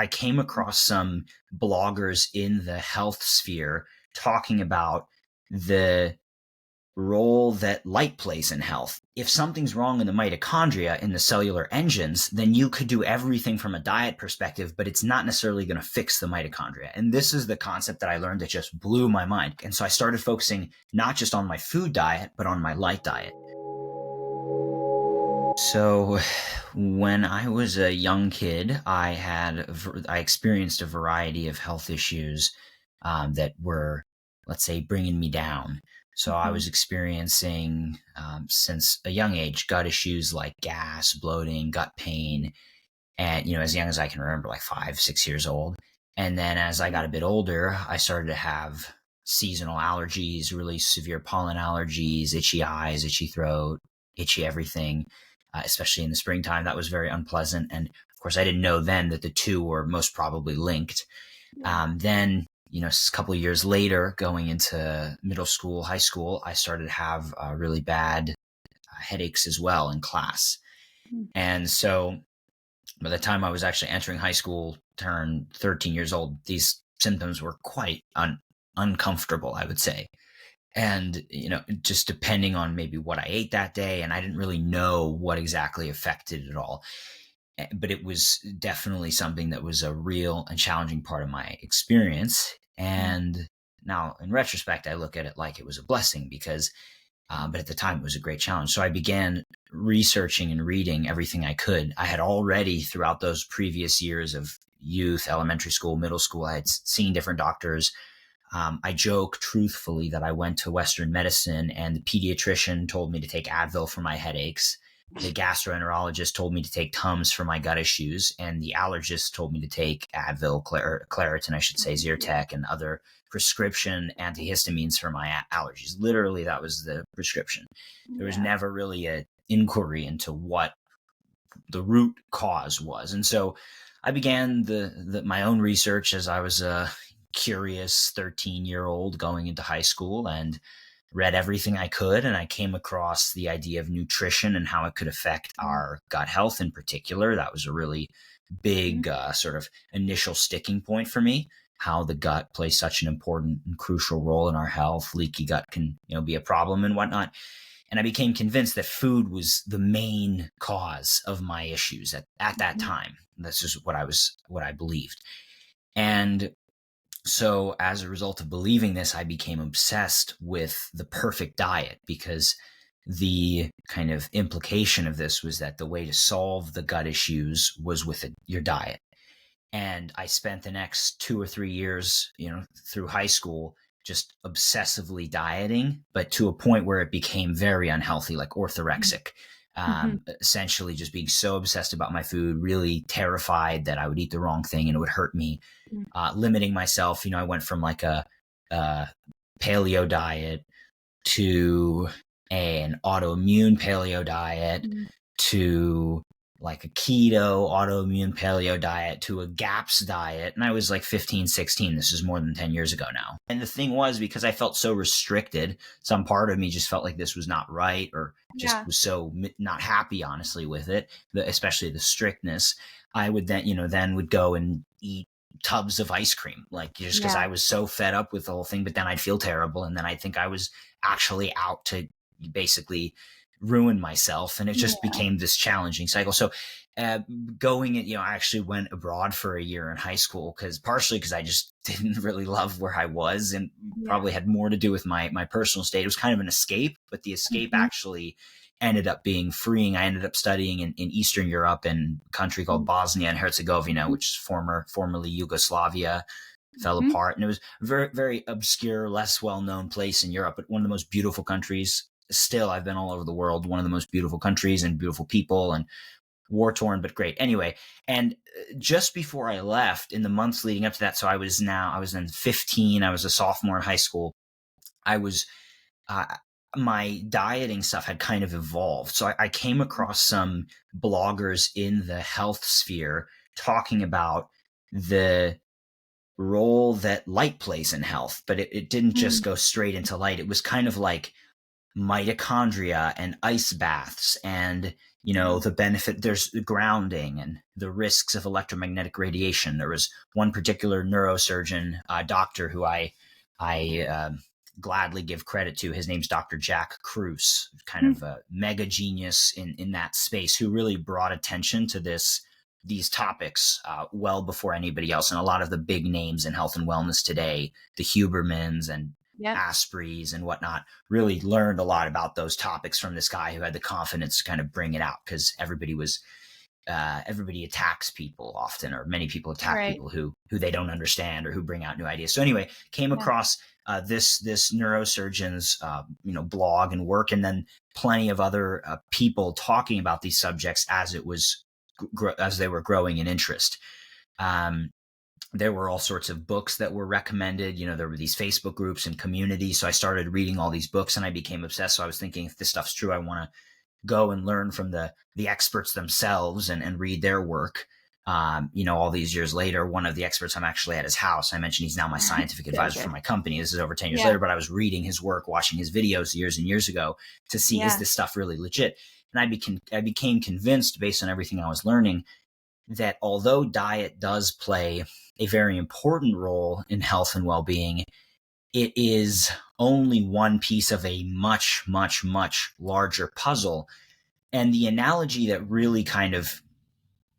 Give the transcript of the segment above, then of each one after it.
I came across some bloggers in the health sphere talking about the role that light plays in health. If something's wrong in the mitochondria, in the cellular engines, then you could do everything from a diet perspective, but it's not necessarily going to fix the mitochondria. And this is the concept that I learned that just blew my mind. And so I started focusing not just on my food diet, but on my light diet. So when I was a young kid, I experienced a variety of health issues that were, let's say, bringing me down. So I was experiencing, since a young age, gut issues like gas, bloating, gut pain, and, as young as I can remember, like 5, 6 years old. And then as I got a bit older, I started to have seasonal allergies, really severe pollen allergies, itchy eyes, itchy throat, itchy everything, especially in the springtime. That was very unpleasant. And of course, I didn't know then that the two were most probably linked. Then, a couple of years later, going into middle school, high school, I started to have really bad headaches as well in class. And so by the time I was actually entering high school, turned 13 years old, these symptoms were quite uncomfortable, I would say. And, just depending on maybe what I ate that day, and I didn't really know what exactly affected it all. But it was definitely something that was a real and challenging part of my experience. And now in retrospect, I look at it like it was a blessing because, but at the time it was a great challenge. So I began researching and reading everything I could. I had already throughout those previous years of youth, elementary school, middle school, I had seen different doctors. I joke truthfully that I went to Western medicine and the pediatrician told me to take Advil for my headaches. The gastroenterologist told me to take Tums for my gut issues, and the allergist told me to take Advil, Claritin, I should say, Zyrtec, and other prescription antihistamines for my allergies. Literally, that was the prescription. There was never really an inquiry into what the root cause was. And so I began my own research as I was a curious 13-year-old going into high school and read everything I could, and I came across the idea of nutrition and how it could affect our gut health in particular. That was a really big sort of initial sticking point for me, how the gut plays such an important and crucial role in our health. Leaky gut can be a problem and whatnot. And I became convinced that food was the main cause of my issues at that time. This is what I believed. And so as a result of believing this, I became obsessed with the perfect diet because the kind of implication of this was that the way to solve the gut issues was with your diet. And I spent the next 2 or 3 years, through high school, just obsessively dieting, but to a point where it became very unhealthy, like orthorexic. Essentially just being so obsessed about my food, really terrified that I would eat the wrong thing and it would hurt me, limiting myself. I went from like a paleo diet to an autoimmune paleo diet to like a keto autoimmune paleo diet to a GAPS diet. And I was like 15, 16. This is more than 10 years ago now. And the thing was, because I felt so restricted, some part of me just felt like this was not right, or just was so not happy, honestly, with it, especially the strictness. I would then would go and eat tubs of ice cream, like just because I was so fed up with the whole thing. But then I'd feel terrible. And then I'd think I was actually out to basically ruin myself, and it just became this challenging cycle. So I actually went abroad for a year in high school, partially because I just didn't really love where I was, and probably had more to do with my personal state. It was kind of an escape, but the escape actually ended up being freeing. I ended up studying in Eastern Europe in a country called Bosnia and Herzegovina, which is formerly Yugoslavia. Fell apart, and it was a very, very obscure, less well-known place in Europe, but one of the most beautiful countries. Still, I've been all over the world. One of the most beautiful countries and beautiful people, and war-torn, but great. Anyway, and just before I left, in the months leading up to that, so I was then 15. I was a sophomore in high school. I was my dieting stuff had kind of evolved. So I came across some bloggers in the health sphere talking about the role that light plays in health, but it didn't just go straight into light. It was kind of like mitochondria and ice baths and The benefit, there's the grounding and the risks of electromagnetic radiation. There was one particular neurosurgeon doctor who I gladly give credit to. His name's Dr. Jack Kruse, kind of a mega genius in that space, who really brought attention to these topics well before anybody else. And a lot of the big names in health and wellness today, the Hubermans and Aspreys and whatnot, really learned a lot about those topics from this guy who had the confidence to kind of bring it out, because everybody attacks people often, or many people attack people who they don't understand or who bring out new ideas. So anyway, came across this neurosurgeon's blog and work, and then plenty of other people talking about these subjects as they were growing in interest. There were all sorts of books that were recommended. There were these Facebook groups and communities. So I started reading all these books and I became obsessed. So I was thinking, if this stuff's true, I want to go and learn from the experts themselves and read their work. All these years later, one of the experts, I'm actually at his house. I mentioned he's now my scientific advisor for my company. This is over 10 years later, but I was reading his work, watching his videos years and years ago to see, is this stuff really legit? And I became convinced, based on everything I was learning, that although diet does play a very important role in health and well-being, it is only one piece of a much, much, much larger puzzle. And the analogy that really kind of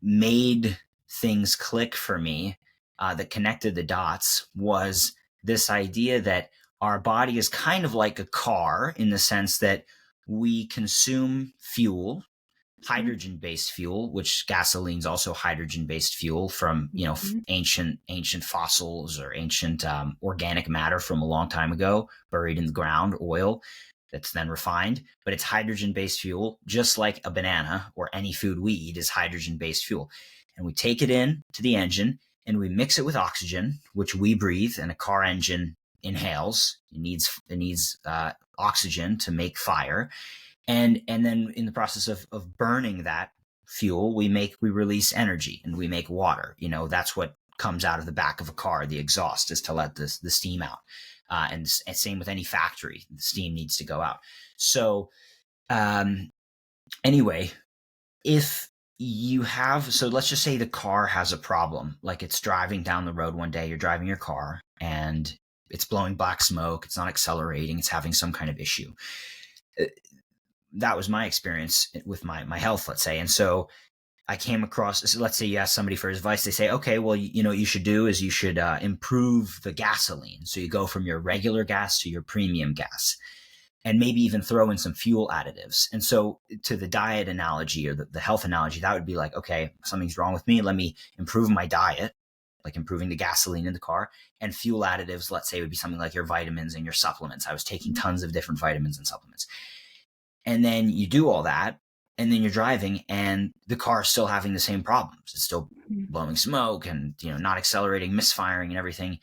made things click for me, that connected the dots, was this idea that our body is kind of like a car, in the sense that we consume fuel, hydrogen-based fuel, which gasoline's also hydrogen-based fuel from, ancient fossils or ancient organic matter from a long time ago, buried in the ground, oil that's then refined. But it's hydrogen-based fuel, just like a banana or any food we eat is hydrogen-based fuel. And we take it in to the engine and we mix it with oxygen, which we breathe, and a car engine inhales. It needs oxygen to make fire. And then in the process of burning that fuel, we release energy and we make water. That's what comes out of the back of a car. The exhaust is to let the steam out. And same with any factory, the steam needs to go out. So anyway, so let's just say the car has a problem, like it's driving down the road one day, you're driving your car and it's blowing black smoke, it's not accelerating, it's having some kind of issue. That was my experience with my health, let's say. And so I came across, let's say you ask somebody for advice, they say, okay, well, what you should do is you should improve the gasoline. So you go from your regular gas to your premium gas, and maybe even throw in some fuel additives. And so to the diet analogy, or the health analogy, that would be like, okay, something's wrong with me. Let me improve my diet, like improving the gasoline in the car. And fuel additives, let's say, would be something like your vitamins and your supplements. I was taking tons of different vitamins and supplements. And then you do all that, and then you're driving and the car is still having the same problems. It's still blowing smoke and, not accelerating, misfiring and everything.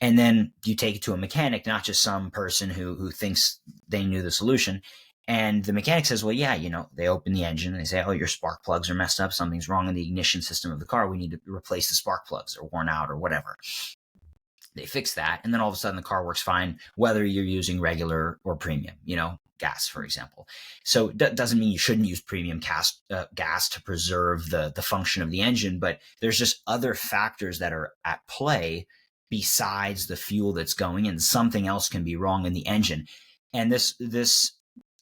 And then you take it to a mechanic, not just some person who thinks they knew the solution. And the mechanic says, well, yeah, they open the engine and they say, oh, your spark plugs are messed up. Something's wrong in the ignition system of the car. We need to replace the spark plugs, or worn out or whatever. They fix that. And then all of a sudden the car works fine, whether you're using regular or premium, gas, for example. So that doesn't mean you shouldn't use premium gas to preserve the function of the engine, but there's just other factors that are at play besides the fuel that's going in. Something else can be wrong in the engine. And this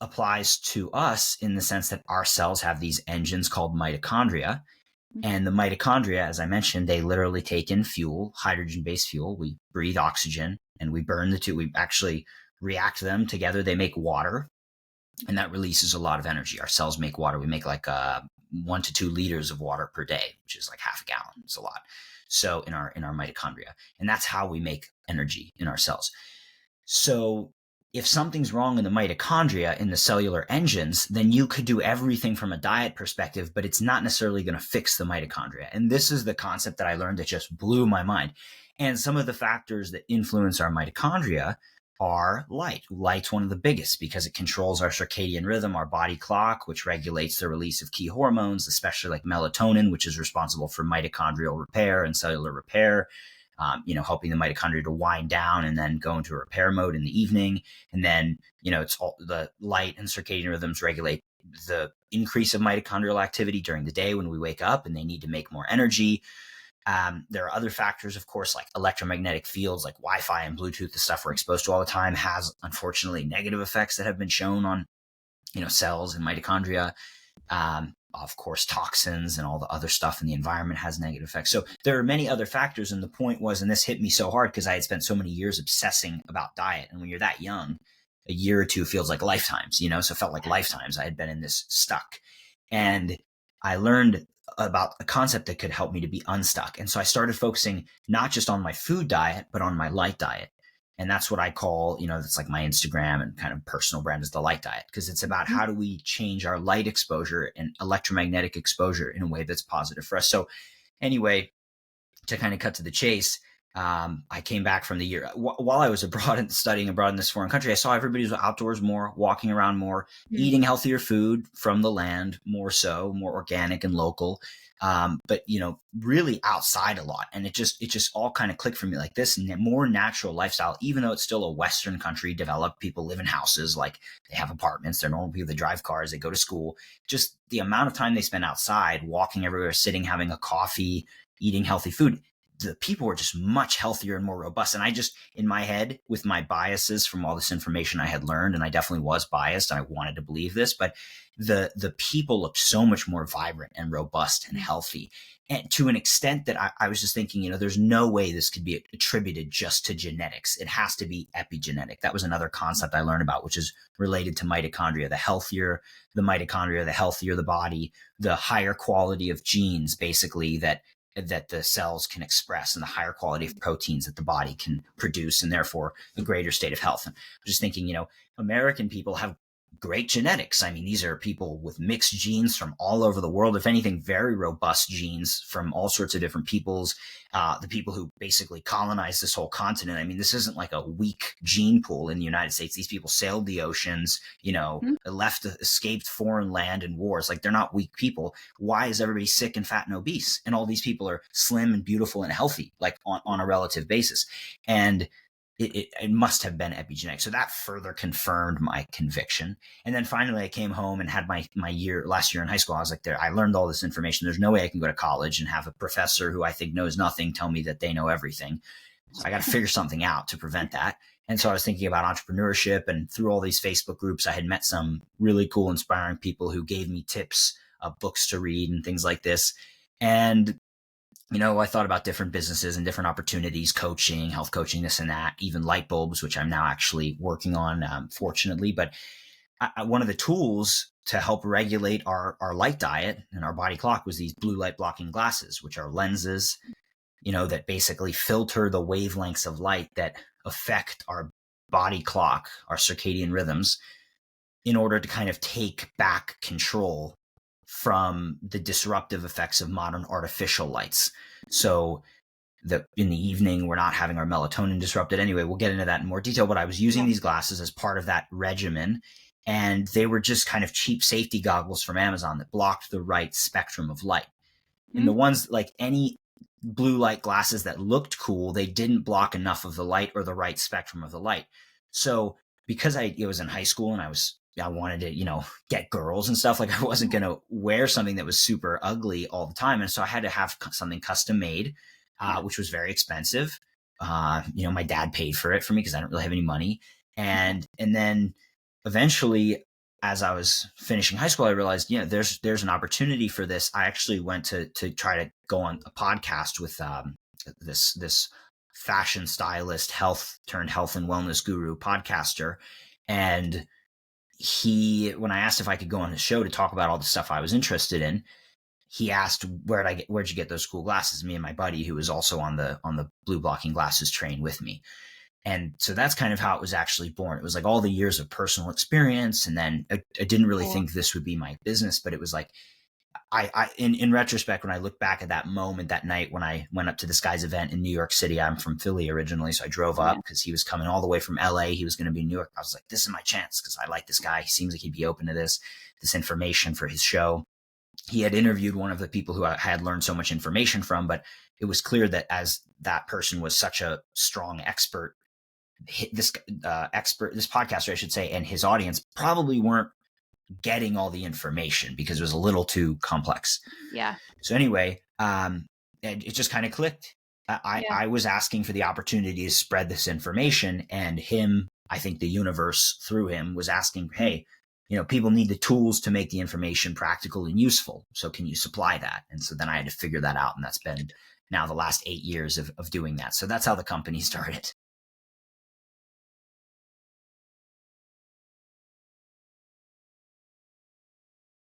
applies to us in the sense that our cells have these engines called mitochondria. And the mitochondria, as I mentioned, they literally take in fuel, hydrogen-based fuel. We breathe oxygen and we burn the two. We actually react them together. They make water, and that releases a lot of energy. Our cells make water. We make like 1 to 2 liters of water per day, which is like half a gallon. It's a lot. So in our mitochondria, and that's how we make energy in our cells. So if something's wrong in the mitochondria, in the cellular engines, then you could do everything from a diet perspective, but it's not necessarily going to fix the mitochondria. And this is the concept that I learned that just blew my mind. And some of the factors that influence our mitochondria are light. Light's one of the biggest because it controls our circadian rhythm, our body clock, which regulates the release of key hormones, especially like melatonin, which is responsible for mitochondrial repair and cellular repair. Helping the mitochondria to wind down and then go into repair mode in the evening. And then, it's all the light and circadian rhythms regulate the increase of mitochondrial activity during the day when we wake up and they need to make more energy. There are other factors, of course, like electromagnetic fields, like Wi-Fi and Bluetooth, the stuff we're exposed to all the time has unfortunately negative effects that have been shown on, cells and mitochondria. Of course, toxins and all the other stuff in the environment has negative effects. So there are many other factors. And the point was, and this hit me so hard because I had spent so many years obsessing about diet. And when you're that young, a year or two feels like lifetimes, so it felt like lifetimes I had been in this stuck. And I learned about a concept that could help me to be unstuck. And so I started focusing not just on my food diet, but on my light diet. And that's what I call, that's like my Instagram and kind of personal brand is the light diet, because it's about how do we change our light exposure and electromagnetic exposure in a way that's positive for us. So anyway, to kind of cut to the chase, I came back from the year while I was abroad and studying abroad in this foreign country. I saw everybody was outdoors more, walking around more, eating healthier food from the land, more organic and local. But really outside a lot. And it just all kind of clicked for me, like this more natural lifestyle, even though it's still a Western country, developed people live in houses, like they have apartments, they're normal people, they drive cars, they go to school. Just the amount of time they spend outside, walking everywhere, sitting, having a coffee, eating healthy food, the people were just much healthier and more robust. And I just, in my head, with my biases from all this information I had learned, and I definitely was biased, and I wanted to believe this, but the people looked so much more vibrant and robust and healthy. And to an extent that I was just thinking, there's no way this could be attributed just to genetics. It has to be epigenetic. That was another concept I learned about, which is related to mitochondria. The healthier the mitochondria, the healthier the body, the higher quality of genes, basically, that the cells can express, and the higher quality of proteins that the body can produce, and therefore a greater state of health. And I'm just thinking, American people have great genetics. I mean, these are people with mixed genes from all over the world. If anything, very robust genes from all sorts of different peoples. The people who basically colonized this whole continent. I mean, this isn't like a weak gene pool in the United States. These people sailed the oceans, escaped foreign land and wars. Like, they're not weak people. Why is everybody sick and fat and obese? And all these people are slim and beautiful and healthy, like on a relative basis. And it must have been epigenetic. So that further confirmed my conviction. And then finally I came home and had my last year in high school. I was like, I learned all this information. There's no way I can go to college and have a professor who I think knows nothing tell me that they know everything. So I got to figure something out to prevent that. And so I was thinking about entrepreneurship, and through all these Facebook groups, I had met some really cool, inspiring people who gave me tips of books to read and things like this. And I thought about different businesses and different opportunities, coaching, health coaching, this and that, even light bulbs, which I'm now actually working on, fortunately. But one of the tools to help regulate our light diet and our body clock was these blue light blocking glasses, which are lenses, that basically filter the wavelengths of light that affect our body clock, our circadian rhythms, in order to kind of take back control from the disruptive effects of modern artificial lights. So in the evening, we're not having our melatonin disrupted. Anyway, we'll get into that in more detail, but I was using these glasses as part of that regimen, and they were just kind of cheap safety goggles from Amazon that blocked the right spectrum of light. And the ones, like any blue light glasses that looked cool, they didn't block enough of the light or the right spectrum of the light. So because it was in high school and I wanted to, get girls and stuff, like I wasn't going to wear something that was super ugly all the time. And so I had to have something custom made, which was very expensive. My dad paid for it for me because I don't really have any money. And then eventually, as I was finishing high school, I realized, there's an opportunity for this. I actually went to try to go on a podcast with this fashion stylist, health and wellness guru podcaster. And when I asked if I could go on his show to talk about all the stuff I was interested in, he asked, where'd you get those cool glasses? Me and my buddy, who was also on the blue blocking glasses train with me. And so that's kind of how it was actually born. It was like all the years of personal experience. And then I didn't really think this would be my business, but it was like, in retrospect, when I look back at that moment, that night when I went up to this guy's event in New York City, I'm from Philly originally. So I drove up because he was coming all the way from LA. He was going to be in New York. I was like, this is my chance because I like this guy. He seems like he'd be open to this information for his show. He had interviewed one of the people who I had learned so much information from, but it was clear that as that person was such a strong expert, this podcaster, I should say, and his audience probably weren't getting all the information because it was a little too complex. Yeah. So anyway, it just kind of clicked. Yeah. I was asking for the opportunity to spread this information, and him, I think the universe through him was asking, hey, people need the tools to make the information practical and useful. So can you supply that? And so then I had to figure that out. And that's been now the last 8 years of doing that. So that's how the company started.